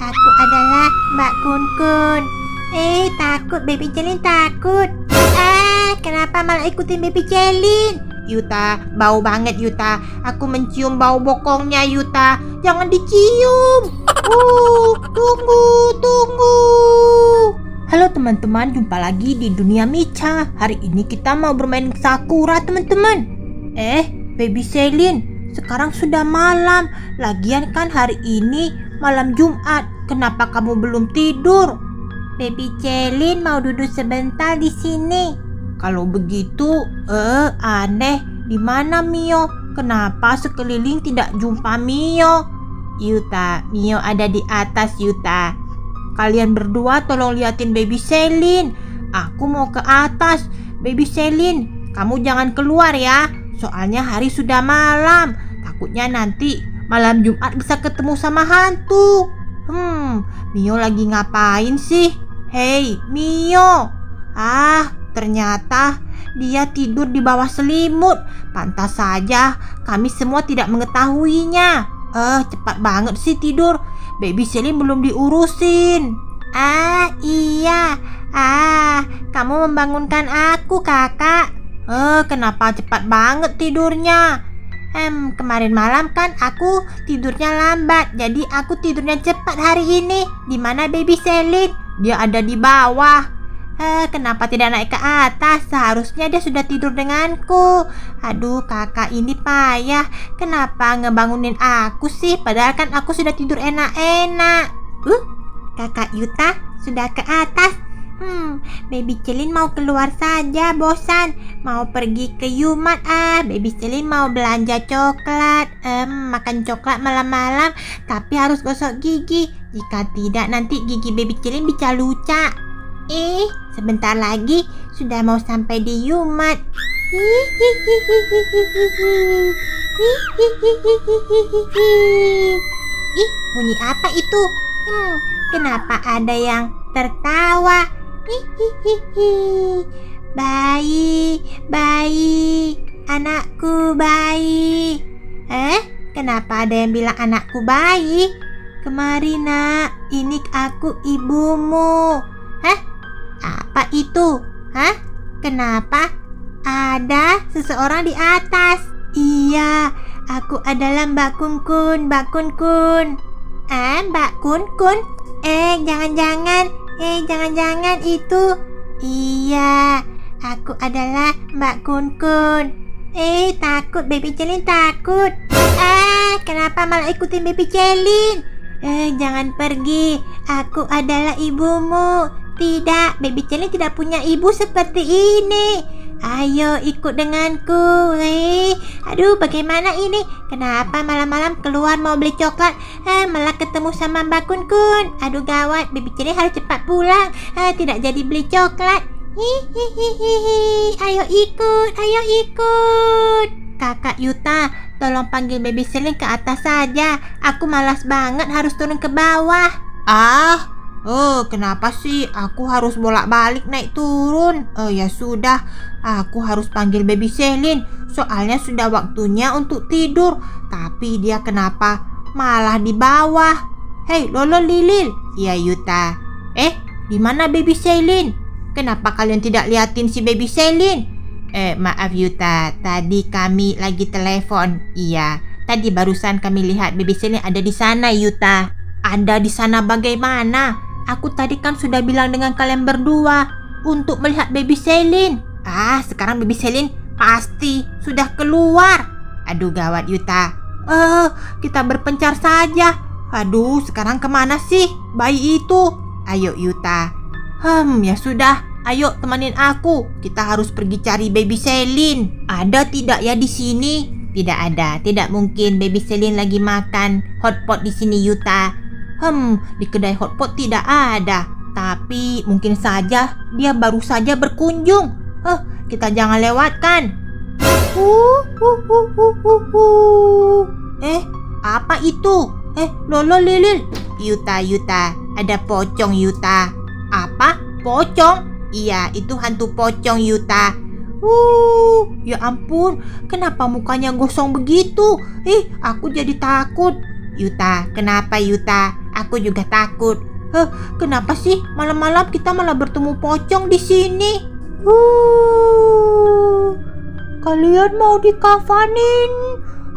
Aku adalah Mbak Kun Kun. Takut, Baby Celin takut. Kenapa malah ikutin Baby Celin? Yuta, bau banget Yuta. Aku mencium bau bokongnya Yuta. Jangan dicium. Tunggu. Halo teman-teman, jumpa lagi di Dunia Micha. Hari ini kita mau bermain Sakura teman-teman. Baby Celin, sekarang sudah malam. Lagian kan hari ini malam Jumat. Kenapa kamu belum tidur? Baby Celin mau duduk sebentar di sini. Kalau begitu, aneh. Di mana Mio? Kenapa sekeliling tidak jumpa Mio? Yuta, Mio ada di atas Yuta. Kalian berdua tolong liatin Baby Celin. Aku mau ke atas. Baby Celin, kamu jangan keluar ya. Soalnya hari sudah malam. Takutnya nanti malam Jumat bisa ketemu sama hantu. Mio lagi ngapain sih? Hei, Mio. Ternyata dia tidur di bawah selimut. Pantas saja kami semua tidak mengetahuinya. Cepat banget sih tidur. Baby Celin belum diurusin. Iya. Kamu membangunkan aku, kakak. Kenapa cepat banget tidurnya? Kemarin malam kan aku tidurnya lambat. Jadi aku tidurnya cepat hari ini. Di mana Baby Celin? Dia ada di bawah. Kenapa tidak naik ke atas? Seharusnya dia sudah tidur denganku. Aduh, kakak ini payah. Kenapa ngebangunin aku sih? Padahal kan aku sudah tidur enak-enak. Kakak Yuta sudah ke atas. Baby Celin mau keluar saja, bosan. Mau pergi ke Yumat. Baby Celin mau belanja coklat. Makan coklat malam-malam. Tapi harus gosok gigi. Jika tidak, nanti gigi Baby Celin bisa lucak. Sebentar lagi sudah mau sampai di Yumat. Bunyi apa itu? Kenapa ada yang tertawa? Bayi, anakku bayi. Kenapa ada yang bilang anakku bayi? Kemari nak, ini aku ibumu. Apa itu? Kenapa ada seseorang di atas? Iya, aku adalah Mbak Kun Kun. Mbak Kun Kun. Mbak Kun Kun? Jangan-jangan itu. Iya, aku adalah Mbak Kun Kun. Takut, Baby Celin takut. Kenapa malah ikutin Baby Celin? Jangan pergi. Aku adalah ibumu. Tidak, Baby Celin tidak punya ibu seperti ini. Ayo ikut denganku. Aduh, bagaimana ini? Kenapa malam-malam keluar mau beli coklat? Malah ketemu sama Mbak Kun Kun. Aduh gawat, Baby Celin harus cepat pulang. Tidak jadi beli coklat. Ayo ikut. Kakak Yuta, tolong panggil Baby Celin ke atas saja. Aku malas banget harus turun ke bawah. Kenapa sih aku harus bolak-balik naik turun? Ya sudah, aku harus panggil Baby Celin. Soalnya sudah waktunya untuk tidur. Tapi dia kenapa malah di bawah? Hei, Lolo Lilil. Iya Yuta. Di mana Baby Celin? Kenapa kalian tidak liatin si Baby Celin? Maaf Yuta, tadi kami lagi telepon. Iya, tadi barusan kami lihat Baby Celin ada di sana Yuta. Ada di sana bagaimana? Aku tadi kan sudah bilang dengan kalian berdua untuk melihat Baby Celin. Sekarang Baby Celin pasti sudah keluar. Aduh gawat Yuta. Kita berpencar saja. Aduh, sekarang kemana sih bayi itu? Ayo Yuta. Ya sudah. Ayo temenin aku. Kita harus pergi cari Baby Celin. Ada tidak ya di sini? Tidak ada. Tidak mungkin Baby Celin lagi makan hotpot di sini Yuta. Di kedai hotpot tidak ada. Tapi mungkin saja dia baru saja berkunjung. Kita jangan lewatkan. Apa itu? Lolo Lilil. Yuta, ada pocong Yuta. Apa? Pocong? Iya, itu hantu pocong Yuta. Ya ampun, kenapa mukanya gosong begitu? Aku jadi takut. Yuta, kenapa Yuta? Aku juga takut. Kenapa sih malam-malam kita malah bertemu pocong di sini? Kalian mau dikafanin?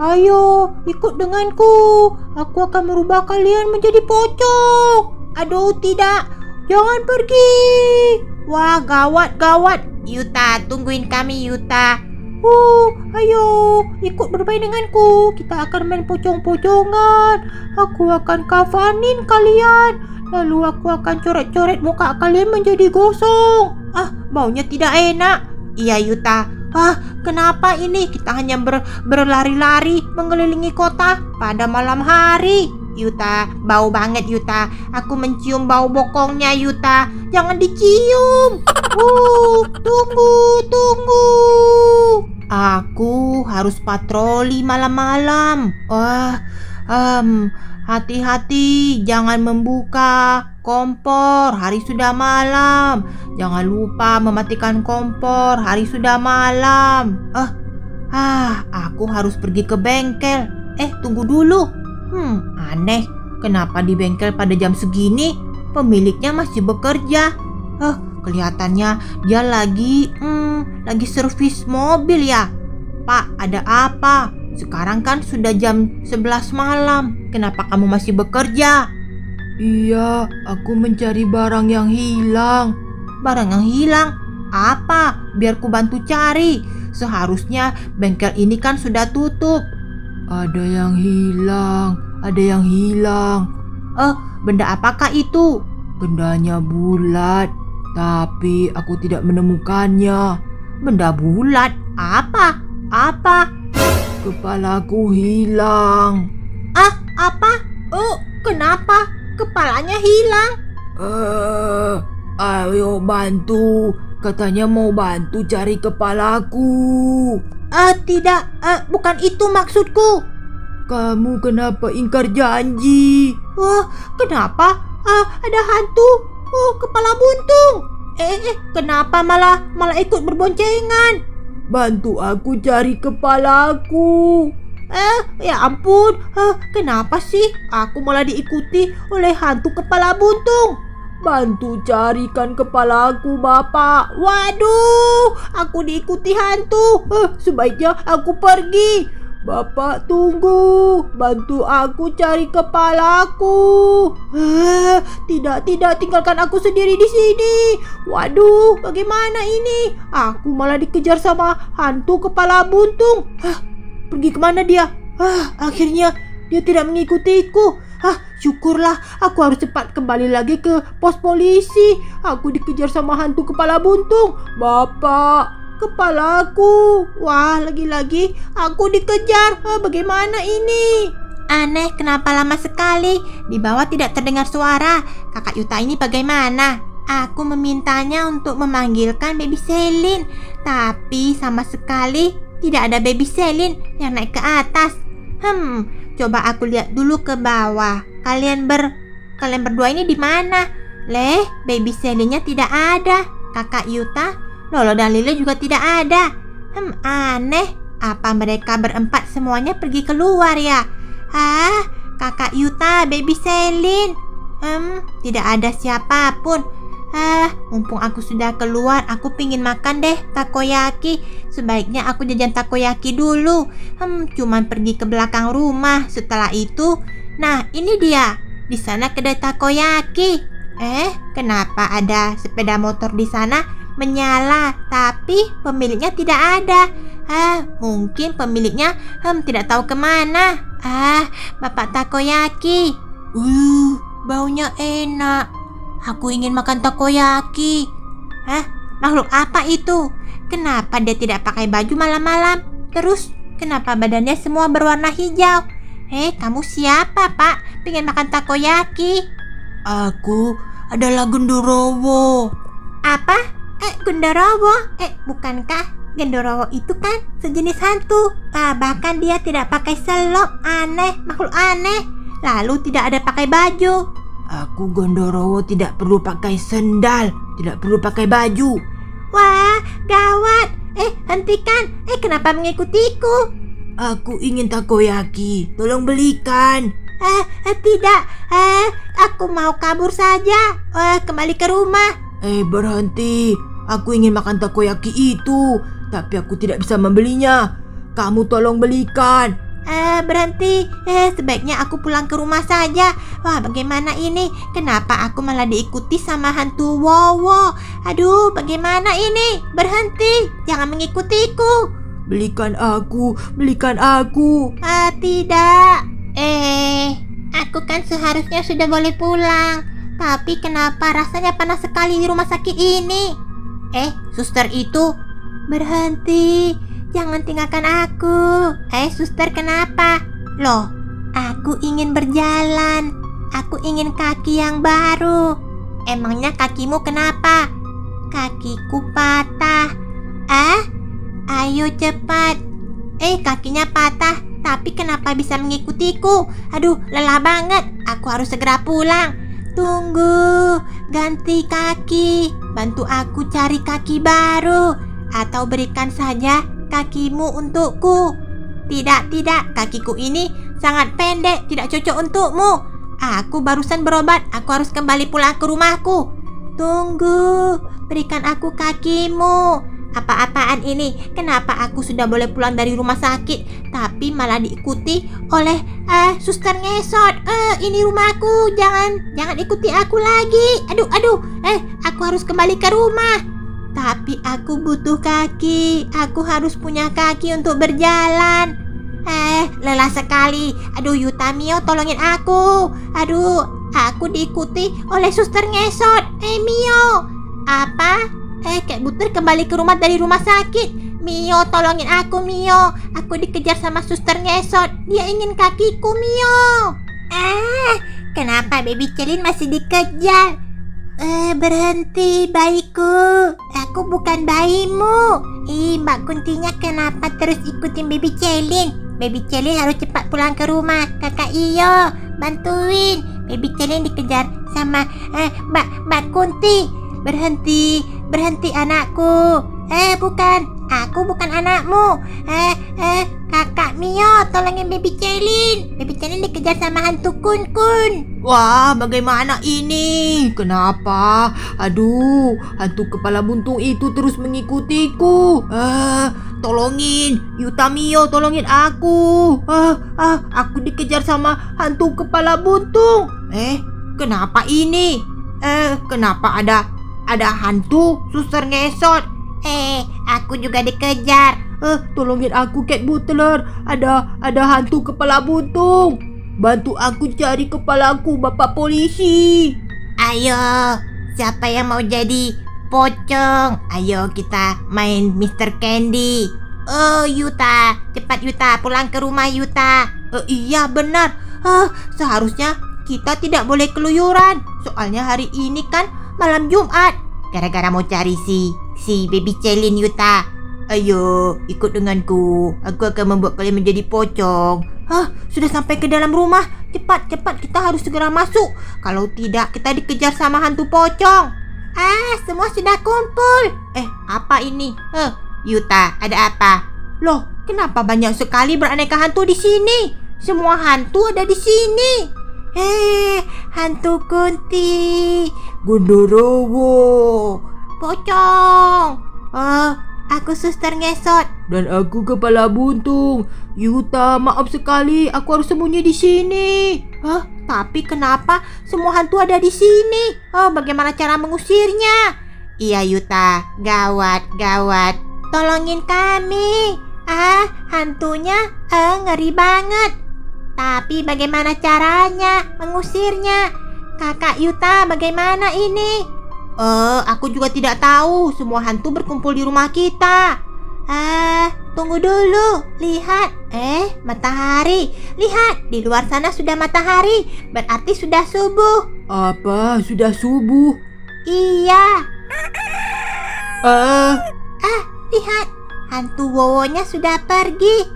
Ayo, ikut denganku. Aku akan merubah kalian menjadi pocong. Aduh, tidak. Jangan pergi. Wah, gawat. Yuta, tungguin kami, Yuta. Ayo, ikut bermain denganku. Kita akan main pocong-pocongan. Aku akan kafanin kalian. Lalu aku akan coret-coret muka kalian menjadi gosong. Baunya tidak enak. Iya, Yuta. Kenapa ini kita hanya berlari-lari mengelilingi kota pada malam hari? Yuta, bau banget, Yuta. Aku mencium bau bokongnya, Yuta. Jangan dicium. Tunggu. Aku harus patroli malam-malam. Hati-hati, jangan membuka kompor, hari sudah malam. Jangan lupa mematikan kompor, hari sudah malam. Aku harus pergi ke bengkel. Tunggu dulu. Aneh, kenapa di bengkel pada jam segini pemiliknya masih bekerja? Kelihatannya dia lagi servis mobil ya. Pak, ada apa? Sekarang kan sudah jam 11 malam. Kenapa kamu masih bekerja? Iya, aku mencari barang yang hilang. Barang yang hilang? Apa? Biar ku bantu cari. Seharusnya bengkel ini kan sudah tutup. Ada yang hilang. Benda apakah itu? Bendanya bulat, tapi aku tidak menemukannya. Benda bulat? Apa? Kepalaku hilang. Apa? Kenapa kepalanya hilang? Ayo bantu. Katanya mau bantu cari kepalaku. Tidak, bukan itu maksudku. Kamu kenapa ingkar janji? Kenapa? Ada hantu. Kepala buntung. Kenapa malah ikut berboncengan? Bantu aku cari kepalaku. Ya ampun. Kenapa sih aku malah diikuti oleh hantu kepala buntung? Bantu carikan kepalaku, Bapak. Waduh, aku diikuti hantu. Sebaiknya aku pergi. Bapak tunggu, bantu aku cari kepalaku. Tidak, tinggalkan aku sendiri di sini. Waduh, bagaimana ini? Aku malah dikejar sama hantu kepala buntung. Pergi kemana dia? Akhirnya dia tidak mengikutiku. Syukurlah, aku harus cepat kembali lagi ke pos polisi. Aku dikejar sama hantu kepala buntung. Bapak, kepalaku. Wah, lagi-lagi aku dikejar. Bagaimana ini? Aneh, kenapa lama sekali? Di bawah tidak terdengar suara. Kakak Yuta ini bagaimana? Aku memintanya untuk memanggilkan Baby Selin, tapi sama sekali tidak ada Baby Selin yang naik ke atas. Coba aku lihat dulu ke bawah. Kalian berdua ini di mana? Baby Selinnya tidak ada. Kakak Yuta, Lolo dan Lilo juga tidak ada. Aneh. Apa mereka berempat semuanya pergi keluar ya? Kakak Yuta, Baby Selin. Tidak ada siapapun. Mumpung aku sudah keluar, aku pingin makan deh takoyaki. Sebaiknya aku jajan takoyaki dulu. Cuman pergi ke belakang rumah. Setelah itu, nah ini dia. Di sana kedai takoyaki. Kenapa ada sepeda motor di sana menyala, tapi pemiliknya tidak ada? Mungkin pemiliknya tidak tahu kemana. Bapak takoyaki. Baunya enak. Aku ingin makan takoyaki. Makhluk apa itu? Kenapa dia tidak pakai baju malam-malam? Terus kenapa badannya semua berwarna hijau? Kamu siapa, Pak? Pengen makan takoyaki? Aku adalah Gendorowo. Apa? Gendorowo? Bukankah Gendorowo itu kan sejenis hantu? Bahkan dia tidak pakai selop. Aneh, makhluk aneh. Lalu tidak ada pakai baju. Aku Gendorowo tidak perlu pakai sendal, tidak perlu pakai baju. Wah, gawat. Hentikan. Kenapa mengikutiku? Aku ingin takoyaki, tolong belikan. Tidak. Aku mau kabur saja. Kembali ke rumah. Berhenti. Aku ingin makan takoyaki itu, tapi aku tidak bisa membelinya. Kamu tolong belikan. Berhenti. Sebaiknya aku pulang ke rumah saja. Wah, bagaimana ini? Kenapa aku malah diikuti sama hantu Wowo? Aduh, bagaimana ini? Berhenti. Jangan mengikutiku. Belikan aku, belikan aku. Tidak. Aku kan seharusnya sudah boleh pulang. Tapi kenapa rasanya panas sekali di rumah sakit ini? Suster itu. Berhenti. Jangan tinggalkan aku. Suster, kenapa? Loh, aku ingin berjalan. Aku ingin kaki yang baru. Emangnya kakimu kenapa? Kakiku patah. Ayo cepat. Kakinya patah, tapi kenapa bisa mengikutiku? Aduh, lelah banget. Aku harus segera pulang. Tunggu, ganti kaki. Bantu aku cari kaki baru. Atau berikan saja kakimu untukku. Tidak, kakiku ini sangat pendek, tidak cocok untukmu. Aku barusan berobat, aku harus kembali pulang ke rumahku. Tunggu, berikan aku kakimu. Apa-apaan ini? Kenapa aku sudah boleh pulang dari rumah sakit, tapi malah diikuti oleh suster ngesot? Ini rumahku, jangan ikuti aku lagi. Aduh, aku harus kembali ke rumah. Tapi aku butuh kaki. Aku harus punya kaki untuk berjalan. Lelah sekali. Aduh, Yuta, Mio, tolongin aku. Aduh, aku diikuti oleh suster ngesot. Mio. Apa? Kek Butir kembali ke rumah dari rumah sakit. Mio, tolongin aku, Mio. Aku dikejar sama suster ngesot. Dia ingin kakiku, Mio. Kenapa Baby Celin masih dikejar? Berhenti, bayiku. Aku bukan bayimu. Mbak Kuntinya kenapa terus ikutin Baby Celin? Baby Celin harus cepat pulang ke rumah. Kakak Iyo, bantuin. Baby Celin dikejar sama Mbak Kunti. Berhenti anakku. Bukan. Aku bukan anakmu. Kakak Mio, tolongin Baby Celin. Baby Celin dikejar sama hantu Kun. Wah, bagaimana ini? Kenapa? Aduh, hantu kepala buntung itu terus mengikutiku. Tolongin, Yuta, Mio, tolongin aku. Aku dikejar sama hantu kepala buntung. Kenapa ini? Kenapa ada hantu suster ngesot? Aku juga dikejar. Tolongin aku, Cat Butler. Ada hantu kepala buntung. Bantu aku cari kepalaku, Bapak Polisi. Ayo, siapa yang mau jadi pocong? Ayo kita main Mr. Candy. Yuta, cepat Yuta, pulang ke rumah Yuta. Iya benar. Seharusnya kita tidak boleh keluyuran. Soalnya hari ini kan malam Jumat. Gara-gara mau cari si Baby Celin, Yuta. Ayo, ikut denganku. Aku akan membuat kalian menjadi pocong. Sudah sampai ke dalam rumah. Cepat, kita harus segera masuk. Kalau tidak, kita dikejar sama hantu pocong. Semua sudah kumpul. Apa ini? Yuta, ada apa? Loh, kenapa banyak sekali beraneka hantu di sini? Semua hantu ada di sini. Hantu Kunti, Gondorowo, pocong. Aku suster ngesot. Dan aku kepala buntung. Yuta, maaf sekali, aku harus sembunyi di sini. Tapi kenapa semua hantu ada di sini? Bagaimana cara mengusirnya? Iya Yuta, gawat. Tolongin kami. Hantunya ngeri banget. Tapi bagaimana caranya mengusirnya? Kakak Yuta, bagaimana ini? Aku juga tidak tahu. Semua hantu berkumpul di rumah kita. Tunggu dulu. Lihat. Matahari. Lihat, di luar sana sudah matahari. Berarti sudah subuh. Apa? Sudah subuh? Iya. Lihat. Hantu Wowonya sudah pergi.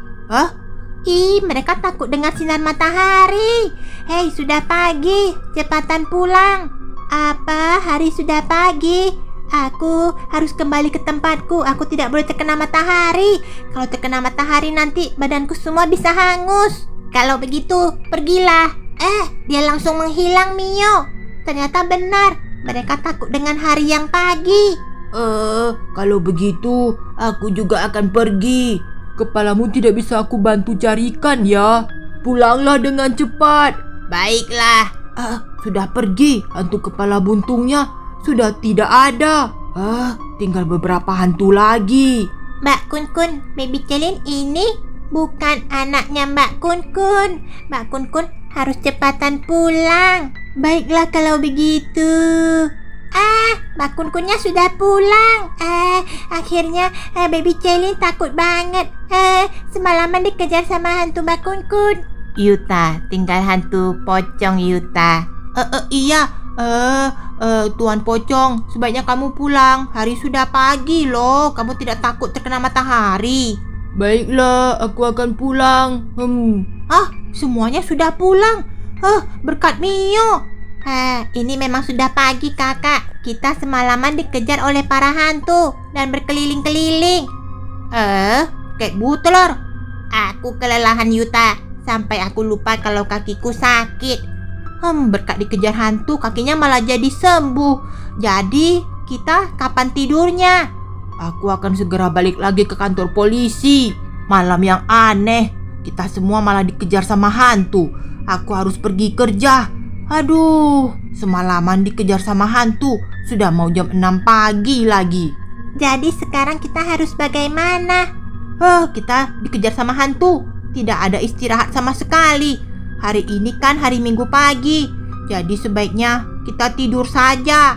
Mereka takut dengan sinar matahari. Hei, sudah pagi. Cepatan pulang. Apa? Hari sudah pagi. Aku harus kembali ke tempatku. Aku tidak boleh terkena matahari. Kalau terkena matahari nanti badanku semua bisa hangus. Kalau begitu, pergilah. Dia langsung menghilang, Mio. Ternyata benar, mereka takut dengan hari yang pagi. Kalau begitu, aku juga akan pergi. Kepalamu tidak bisa aku bantu carikan ya. Pulanglah dengan cepat. Baiklah. Sudah pergi. Hantu kepala buntungnya sudah tidak ada. Tinggal beberapa hantu lagi. Mbak Kun, Baby Celin ini bukan anaknya Mbak Kun. Mbak Kun harus cepatan pulang. Baiklah kalau begitu. Mbak Kunnya sudah pulang. Akhirnya Baby Celin takut banget. Semalaman dikejar sama hantu Mbak Kun. Yuta, tinggal hantu pocong Yuta. Iya. Tuan Pocong, sebaiknya kamu pulang. Hari sudah pagi loh. Kamu tidak takut terkena matahari? Baiklah, aku akan pulang. Semuanya sudah pulang. Berkat Mio. Ini memang sudah pagi, kakak. Kita semalaman dikejar oleh para hantu dan berkeliling-keliling. Kek Butler. Aku kelelahan, Yuta. Sampai aku lupa kalau kakiku sakit. Berkat dikejar hantu, kakinya malah jadi sembuh. Jadi, kita kapan tidurnya? Aku akan segera balik lagi ke kantor polisi. Malam yang aneh, kita semua malah dikejar sama hantu. Aku harus pergi kerja. Aduh, semalaman dikejar sama hantu. Sudah mau jam 6 pagi lagi. Jadi sekarang kita harus bagaimana? Kita dikejar sama hantu. Tidak ada istirahat sama sekali. Hari ini kan hari Minggu pagi. Jadi sebaiknya kita tidur saja.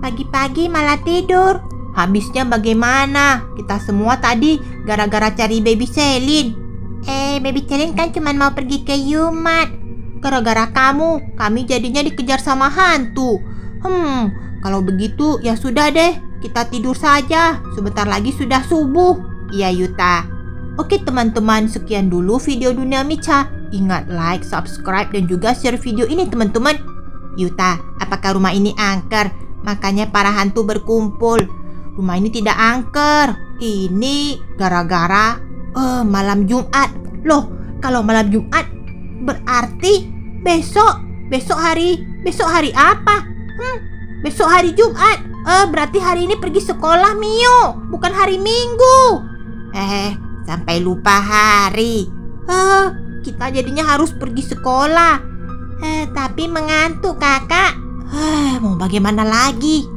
Pagi-pagi malah tidur. Habisnya bagaimana? Kita semua tadi gara-gara cari Baby Celin. Baby Celin kan cuma mau pergi ke Yumat. Gara-gara kamu, kami jadinya dikejar sama hantu. Kalau begitu ya sudah deh, kita tidur saja. Sebentar lagi sudah subuh. Iya, Yuta. Oke teman-teman, sekian dulu video Dunia Micha. Ingat like, subscribe, dan juga share video ini teman-teman. Yuta, apakah rumah ini angker? Makanya para hantu berkumpul. Rumah ini tidak angker. Ini gara-gara malam Jumat. Loh, kalau malam Jumat berarti besok hari apa? Besok hari Jumat. Berarti hari ini pergi sekolah, Mio, bukan hari Minggu. Sampai lupa hari. Kita jadinya harus pergi sekolah. Tapi mengantuk, kakak. Mau bagaimana lagi?